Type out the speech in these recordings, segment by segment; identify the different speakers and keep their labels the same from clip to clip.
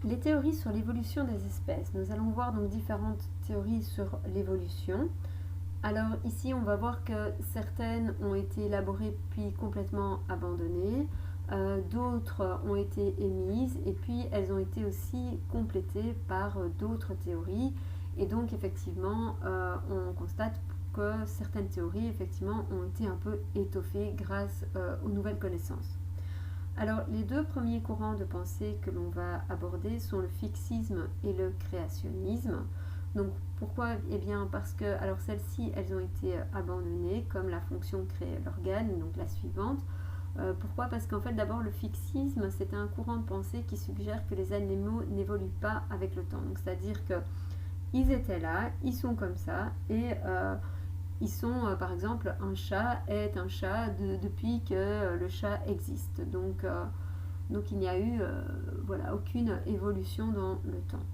Speaker 1: Les théories sur l'évolution des espèces. Nous allons voir donc différentes théories sur l'évolution. Alors ici, on va voir que certaines ont été élaborées puis complètement abandonnées, d'autres ont été émises et puis elles ont été aussi complétées par d'autres théories. Et donc effectivement, on constate que certaines théories effectivement ont été un peu étoffées grâce aux nouvelles connaissances. Alors, les deux premiers courants de pensée que l'on va aborder sont le fixisme et le créationnisme. Donc, pourquoi? Eh bien, parce que, alors celles-ci, elles ont été abandonnées, comme la fonction créer l'organe, donc la suivante. Pourquoi? Parce qu'en fait, d'abord, le fixisme, c'est un courant de pensée qui suggère que les animaux n'évoluent pas avec le temps. Donc, c'est-à-dire qu'ils étaient là, ils sont comme ça, et ils sont, par exemple, un chat est un chat depuis que le chat existe. Donc il n'y a eu voilà, aucune évolution dans le temps.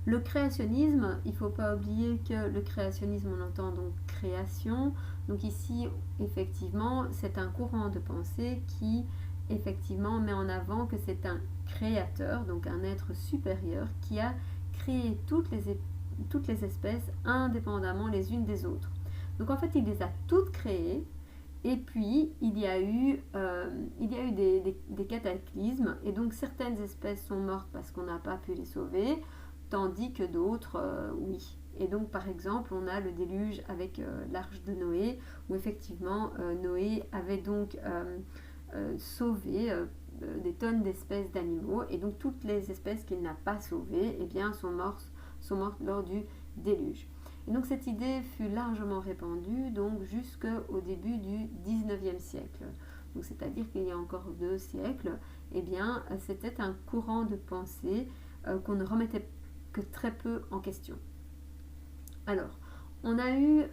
Speaker 1: Le créationnisme, il ne faut pas oublier que le créationnisme, on entend donc création. Donc ici, effectivement, c'est un courant de pensée qui, effectivement, met en avant que c'est un créateur, donc un être supérieur, qui a créé toutes les espèces indépendamment les unes des autres. Donc en fait, il les a toutes créées. Et puis, il y a eu des cataclysmes, et donc certaines espèces sont mortes parce qu'on n'a pas pu les sauver, tandis que d'autres, oui. Et donc, par exemple, on a le déluge avec l'arche de Noé, où effectivement, Noé avait donc sauvé des tonnes d'espèces d'animaux, et donc toutes les espèces qu'il n'a pas sauvées, eh bien, sont mortes lors du déluge. Et donc cette idée fut largement répandue donc jusqu'au début du 19e siècle. Donc c'est-à-dire qu'il y a encore 2 siècles, eh bien c'était un courant de pensée qu'on ne remettait que très peu en question. Alors, on a eu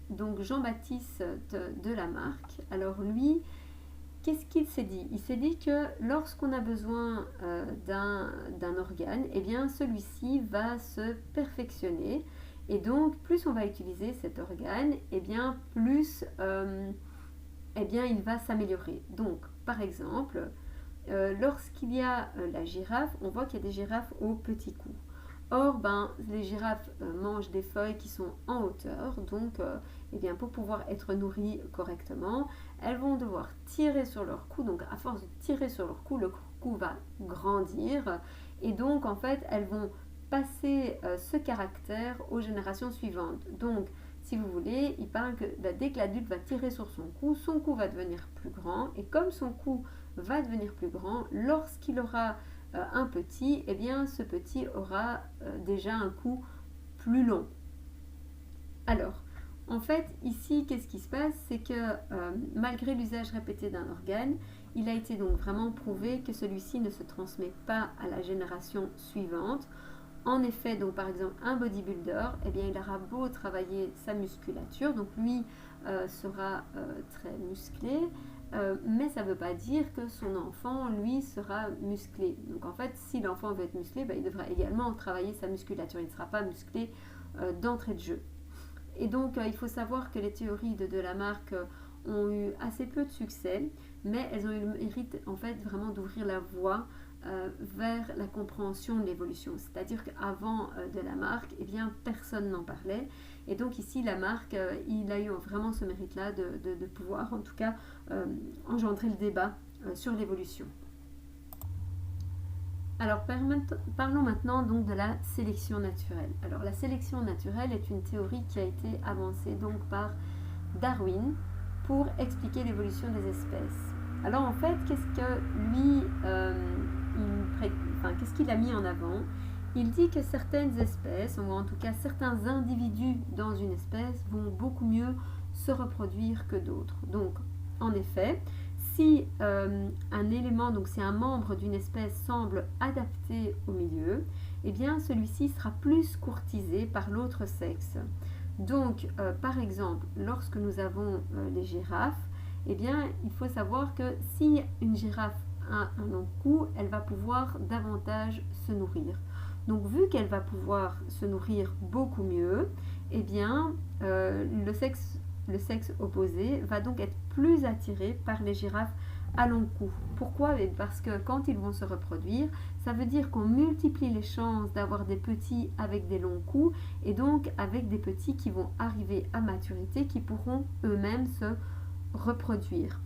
Speaker 1: donc Jean-Baptiste de Lamarck. Alors lui, qu'est-ce qu'il s'est dit? Il s'est dit que lorsqu'on a besoin d'un organe, eh bien celui-ci va se perfectionner. Et donc, plus on va utiliser cet organe, eh bien plus eh bien, il va s'améliorer. Donc, par exemple, lorsqu'il y a la girafe, on voit qu'il y a des girafes au petit cou. Or, les girafes mangent des feuilles qui sont en hauteur, donc eh bien, pour pouvoir être nourries correctement, elles vont devoir tirer sur leur cou. Donc, à force de tirer sur leur cou, le cou va grandir, et donc, en fait, elles vont passer ce caractère aux générations suivantes. Donc, si vous voulez, il parle que dès que l'adulte va tirer sur son cou va devenir plus grand, et comme son cou va devenir plus grand, lorsqu'il aura un petit, eh bien ce petit aura déjà un cou plus long. Alors, en fait, ici, qu'est-ce qui se passe? C'est que malgré l'usage répété d'un organe, il a été donc vraiment prouvé que celui-ci ne se transmet pas à la génération suivante. En effet, donc par exemple, un bodybuilder, eh bien, il aura beau travailler sa musculature, donc lui sera très musclé, mais ça ne veut pas dire que son enfant, lui, sera musclé. Donc en fait, si l'enfant veut être musclé, il devra également travailler sa musculature. Il ne sera pas musclé d'entrée de jeu. Et donc, il faut savoir que les théories de Lamarck ont eu assez peu de succès, mais elles ont eu le mérite en fait vraiment d'ouvrir la voie vers la compréhension de l'évolution. C'est-à-dire qu'avant de Lamarck, eh bien, personne n'en parlait. Et donc ici, Lamarck, il a eu vraiment ce mérite-là de pouvoir, en tout cas, engendrer le débat sur l'évolution. Alors, parlons maintenant donc de la sélection naturelle. Alors, la sélection naturelle est une théorie qui a été avancée donc par Darwin pour expliquer l'évolution des espèces. Alors, en fait, qu'est-ce que lui, qu'est-ce qu'il a mis en avant? Il dit que certaines espèces, ou en tout cas certains individus dans une espèce, vont beaucoup mieux se reproduire que d'autres. Donc, en effet, si un élément, donc si un membre d'une espèce semble adapté au milieu, eh bien celui-ci sera plus courtisé par l'autre sexe. Donc, par exemple, lorsque nous avons les girafes, eh bien, il faut savoir que si une girafe a un long cou, elle va pouvoir davantage se nourrir. Donc, vu qu'elle va pouvoir se nourrir beaucoup mieux, eh bien, le sexe opposé va donc être plus attiré par les girafes à long cours. Pourquoi? Parce que quand ils vont se reproduire, ça veut dire qu'on multiplie les chances d'avoir des petits avec des longs coups et donc avec des petits qui vont arriver à maturité, qui pourront eux-mêmes se reproduire.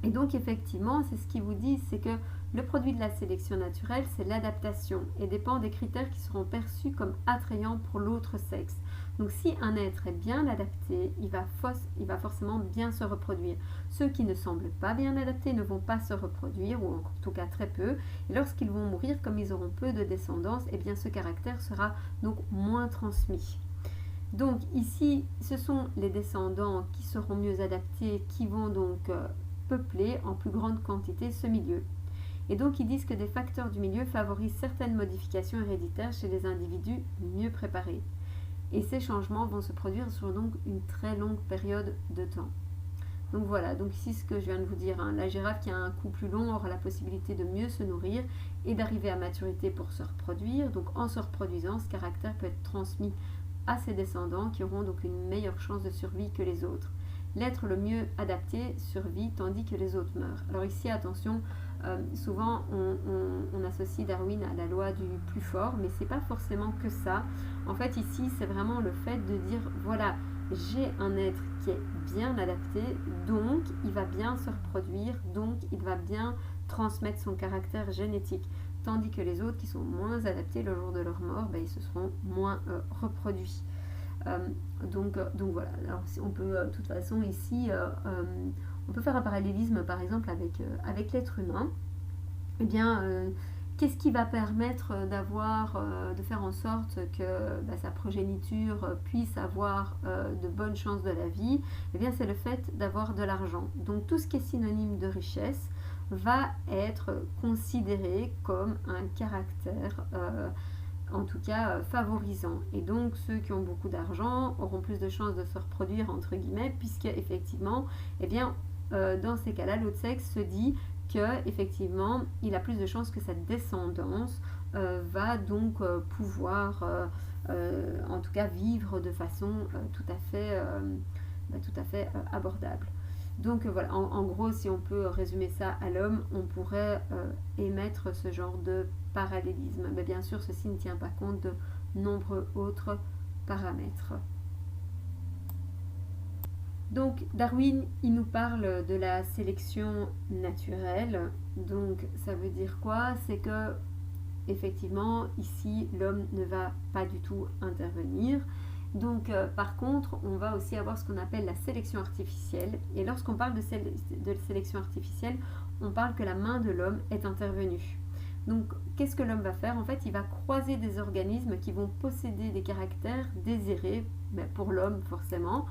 Speaker 1: Et donc effectivement, c'est ce qu'ils vous disent, c'est que le produit de la sélection naturelle, c'est l'adaptation et dépend des critères qui seront perçus comme attrayants pour l'autre sexe. Donc si un être est bien adapté, il va forcément bien se reproduire. Ceux qui ne semblent pas bien adaptés ne vont pas se reproduire, ou en tout cas très peu. Et lorsqu'ils vont mourir, comme ils auront peu de descendance, eh bien ce caractère sera donc moins transmis. Donc ici, ce sont les descendants qui seront mieux adaptés, qui vont donc peupler en plus grande quantité ce milieu. Et donc ils disent que des facteurs du milieu favorisent certaines modifications héréditaires chez les individus mieux préparés. Et ces changements vont se produire sur donc une très longue période de temps. Donc voilà, donc ici ce que je viens de vous dire, la girafe qui a un cou plus long aura la possibilité de mieux se nourrir et d'arriver à maturité pour se reproduire. Donc en se reproduisant, ce caractère peut être transmis à ses descendants qui auront donc une meilleure chance de survie que les autres. L'être le mieux adapté survit tandis que les autres meurent. Alors ici, attention, souvent on associe Darwin à la loi du plus fort, mais c'est pas forcément que ça. En fait, ici, c'est vraiment le fait de dire, voilà, j'ai un être qui est bien adapté, donc il va bien se reproduire, donc il va bien transmettre son caractère génétique. Tandis que les autres qui sont moins adaptés le jour de leur mort, ils se seront moins reproduits. Donc voilà, alors on peut de toute façon ici, on peut faire un parallélisme par exemple avec l'être humain. Eh bien, qu'est-ce qui va permettre de faire en sorte que sa progéniture puisse avoir de bonnes chances de la vie? Eh bien, c'est le fait d'avoir de l'argent. Donc tout ce qui est synonyme de richesse va être considéré comme un caractère en tout cas favorisant. Et donc ceux qui ont beaucoup d'argent auront plus de chances de se reproduire entre guillemets, puisque effectivement, eh bien, dans ces cas-là, l'autre sexe se dit que effectivement, il a plus de chances que sa descendance va donc pouvoir, en tout cas, vivre de façon tout à fait abordable. Donc voilà, en gros, si on peut résumer ça à l'homme, on pourrait émettre ce genre de parallélisme. Mais bien sûr, ceci ne tient pas compte de nombreux autres paramètres. Donc Darwin, il nous parle de la sélection naturelle. Donc ça veut dire quoi? C'est que effectivement, ici, l'homme ne va pas du tout intervenir. Donc, par contre, on va aussi avoir ce qu'on appelle la sélection artificielle. Et lorsqu'on parle de sélection artificielle, on parle que la main de l'homme est intervenue. Donc, qu'est-ce que l'homme va faire? En fait, il va croiser des organismes qui vont posséder des caractères désirés, pour l'homme forcément.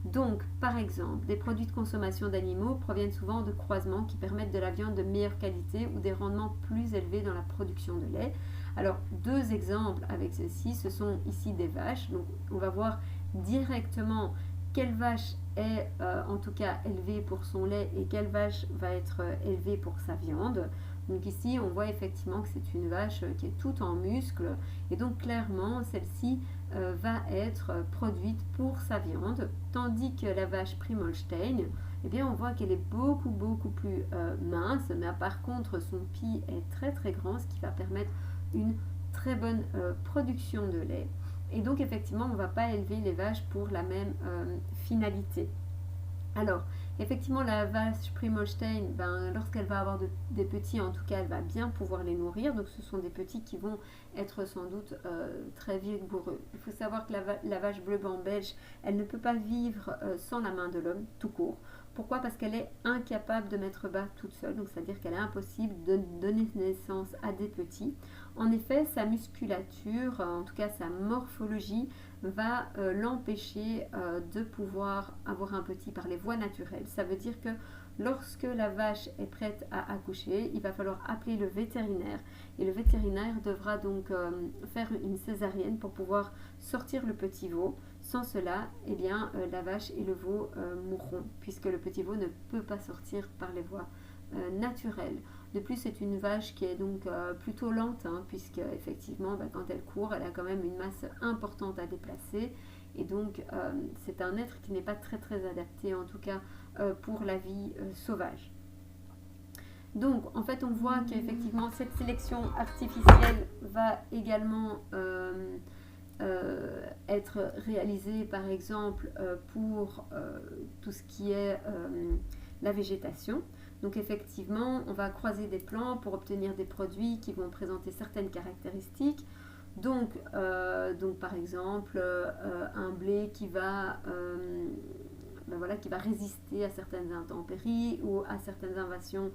Speaker 1: Donc, par exemple, des produits de consommation d'animaux proviennent souvent de croisements qui permettent de la viande de meilleure qualité ou des rendements plus élevés dans la production de lait. Alors, deux exemples avec ceci, ce sont ici des vaches. Donc, on va voir directement quelle vache est en tout cas élevée pour son lait et quelle vache va être élevée pour sa viande. Donc ici, on voit effectivement que c'est une vache qui est toute en muscles et donc clairement, celle-ci va être produite pour sa viande, tandis que la vache Primolstein, eh bien, on voit qu'elle est beaucoup plus mince, mais par contre, son pis est très très grand, ce qui va permettre une très bonne production de lait. Et donc, effectivement, on ne va pas élever les vaches pour la même finalité. Alors, effectivement, la vache Primolstein, lorsqu'elle va avoir des petits, en tout cas, elle va bien pouvoir les nourrir. Donc, ce sont des petits qui vont être sans doute très vigoureux. Il faut savoir que la vache bleu blanc belge, elle ne peut pas vivre sans la main de l'homme, tout court. Pourquoi? Parce qu'elle est incapable de mettre bas toute seule, donc c'est-à-dire qu'elle est impossible de donner naissance à des petits. En effet, sa musculature, en tout cas sa morphologie, va l'empêcher de pouvoir avoir un petit par les voies naturelles. Ça veut dire que lorsque la vache est prête à accoucher, il va falloir appeler le vétérinaire. Et le vétérinaire devra donc faire une césarienne pour pouvoir sortir le petit veau. Sans cela, eh bien, la vache et le veau mourront, puisque le petit veau ne peut pas sortir par les voies naturelles. De plus, c'est une vache qui est donc plutôt lente, puisque effectivement, quand elle court, elle a quand même une masse importante à déplacer. Et donc, c'est un être qui n'est pas très adapté, en tout cas pour la vie sauvage. Donc, en fait, on voit qu'effectivement, cette sélection artificielle va également être réalisée, par exemple, pour tout ce qui est la végétation. Donc, effectivement, on va croiser des plants pour obtenir des produits qui vont présenter certaines caractéristiques. Donc par exemple, un blé qui va qui va résister à certaines intempéries ou à certaines invasions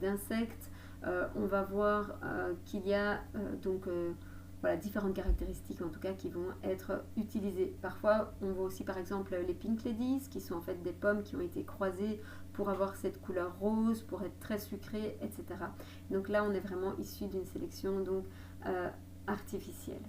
Speaker 1: d'insectes. On va voir qu'il y a différentes caractéristiques en tout cas qui vont être utilisées. Parfois, on voit aussi par exemple les Pink Ladies, qui sont en fait des pommes qui ont été croisées pour avoir cette couleur rose, pour être très sucrées, etc. Donc là, on est vraiment issu d'une sélection artificielle.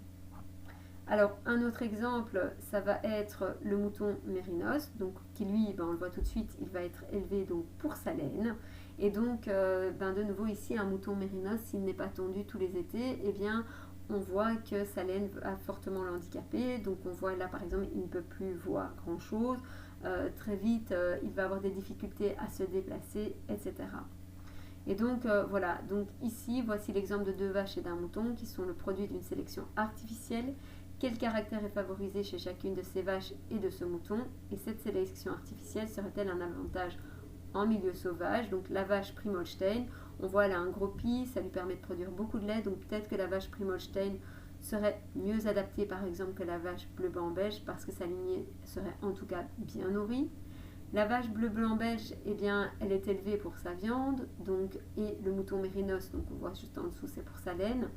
Speaker 1: Alors, un autre exemple, ça va être le mouton mérinos, donc qui lui, on le voit tout de suite, il va être élevé donc pour sa laine. Et donc, de nouveau ici, un mouton mérinos, s'il n'est pas tondu tous les étés, eh bien, on voit que sa laine va fortement l'handicaper. Donc, on voit là, par exemple, il ne peut plus voir grand-chose. Très vite, il va avoir des difficultés à se déplacer, etc. Et donc, voilà. Donc, ici, voici l'exemple de 2 vaches et d'un mouton qui sont le produit d'une sélection artificielle. Quel caractère est favorisé chez chacune de ces vaches et de ce mouton? Et cette sélection artificielle serait-elle un avantage en milieu sauvage? Donc la vache Prim Holstein, on voit elle a un gros pis, ça lui permet de produire beaucoup de lait. Donc peut-être que la vache Prim Holstein serait mieux adaptée par exemple que la vache bleu blanc belge parce que sa lignée serait en tout cas bien nourrie. La vache bleu blanc belge, eh bien, elle est élevée pour sa viande, donc, et le mouton mérinos, donc on voit juste en dessous, c'est pour sa laine.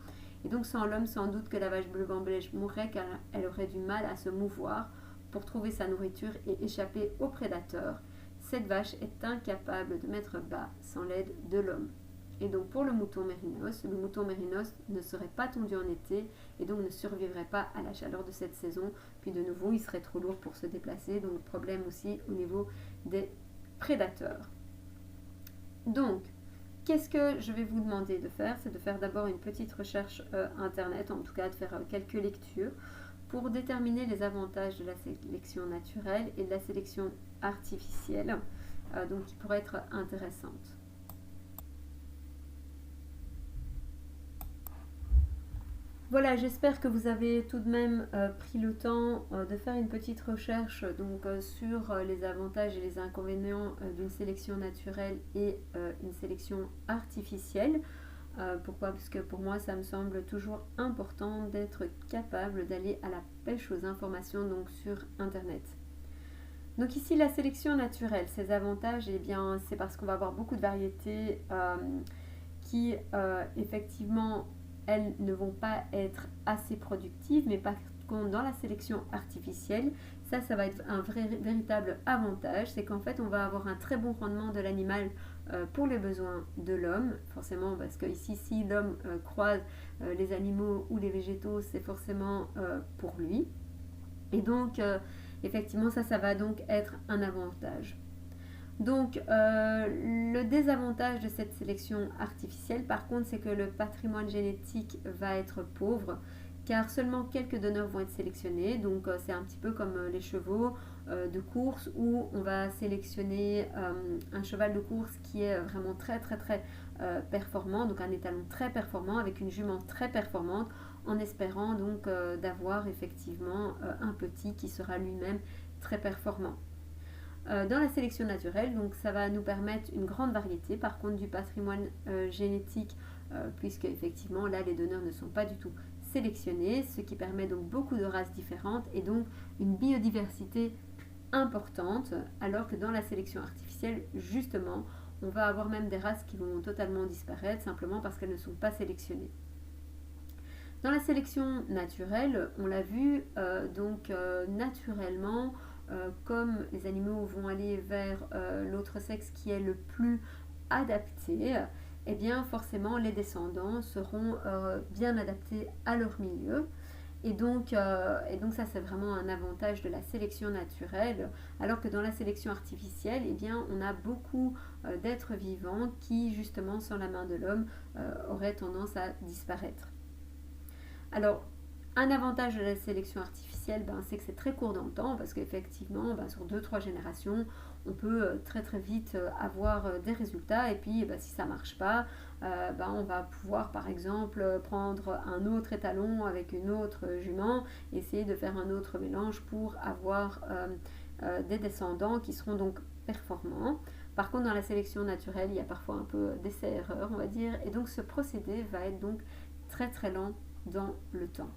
Speaker 1: Et donc sans l'homme, sans doute que la vache bleu blanc belge mourrait car elle aurait du mal à se mouvoir pour trouver sa nourriture et échapper aux prédateurs. Cette vache est incapable de mettre bas sans l'aide de l'homme. Et donc pour le mouton mérinos ne serait pas tondu en été et donc ne survivrait pas à la chaleur de cette saison. Puis de nouveau, il serait trop lourd pour se déplacer, donc problème aussi au niveau des prédateurs. Donc, qu'est-ce que je vais vous demander de faire? C'est de faire d'abord une petite recherche internet, en tout cas de faire quelques lectures pour déterminer les avantages de la sélection naturelle et de la sélection artificielle, donc qui pourraient être intéressantes. Voilà, j'espère que vous avez tout de même pris le temps de faire une petite recherche sur les avantages et les inconvénients d'une sélection naturelle et une sélection artificielle. Pourquoi? Parce que pour moi, ça me semble toujours important d'être capable d'aller à la pêche aux informations sur Internet. Donc ici, la sélection naturelle, ses avantages, eh bien, c'est parce qu'on va avoir beaucoup de variétés qui, effectivement, elles ne vont pas être assez productives, mais par contre, dans la sélection artificielle, ça va être un véritable avantage. C'est qu'en fait, on va avoir un très bon rendement de l'animal pour les besoins de l'homme, forcément, parce que ici, si l'homme croise les animaux ou les végétaux, c'est forcément pour lui. Et donc, effectivement, ça va donc être un avantage. Donc, le désavantage de cette sélection artificielle, par contre, c'est que le patrimoine génétique va être pauvre, car seulement quelques donneurs vont être sélectionnés. Donc, c'est un petit peu comme les chevaux de course, où on va sélectionner un cheval de course qui est vraiment très performant, donc un étalon très performant, avec une jument très performante, en espérant donc d'avoir effectivement un petit qui sera lui-même très performant. Dans la sélection naturelle, donc ça va nous permettre une grande variété, par contre du patrimoine génétique, puisque effectivement là les donneurs ne sont pas du tout sélectionnés, ce qui permet donc beaucoup de races différentes et donc une biodiversité importante, alors que dans la sélection artificielle, justement, on va avoir même des races qui vont totalement disparaître simplement parce qu'elles ne sont pas sélectionnées. Dans la sélection naturelle, on l'a vu, naturellement, comme les animaux vont aller vers l'autre sexe qui est le plus adapté, eh bien forcément les descendants seront bien adaptés à leur milieu. Et donc ça c'est vraiment un avantage de la sélection naturelle, alors que dans la sélection artificielle, eh bien, on a beaucoup d'êtres vivants qui justement sans la main de l'homme auraient tendance à disparaître. Alors, Un avantage de la sélection artificielle, c'est que c'est très court dans le temps, parce qu'effectivement, sur 2-3 générations, on peut très très vite avoir des résultats, et puis si ça ne marche pas, on va pouvoir par exemple prendre un autre étalon avec une autre jument, essayer de faire un autre mélange pour avoir des descendants qui seront donc performants. Par contre, dans la sélection naturelle, il y a parfois un peu d'essai-erreur, on va dire, et donc ce procédé va être donc très très lent dans le temps.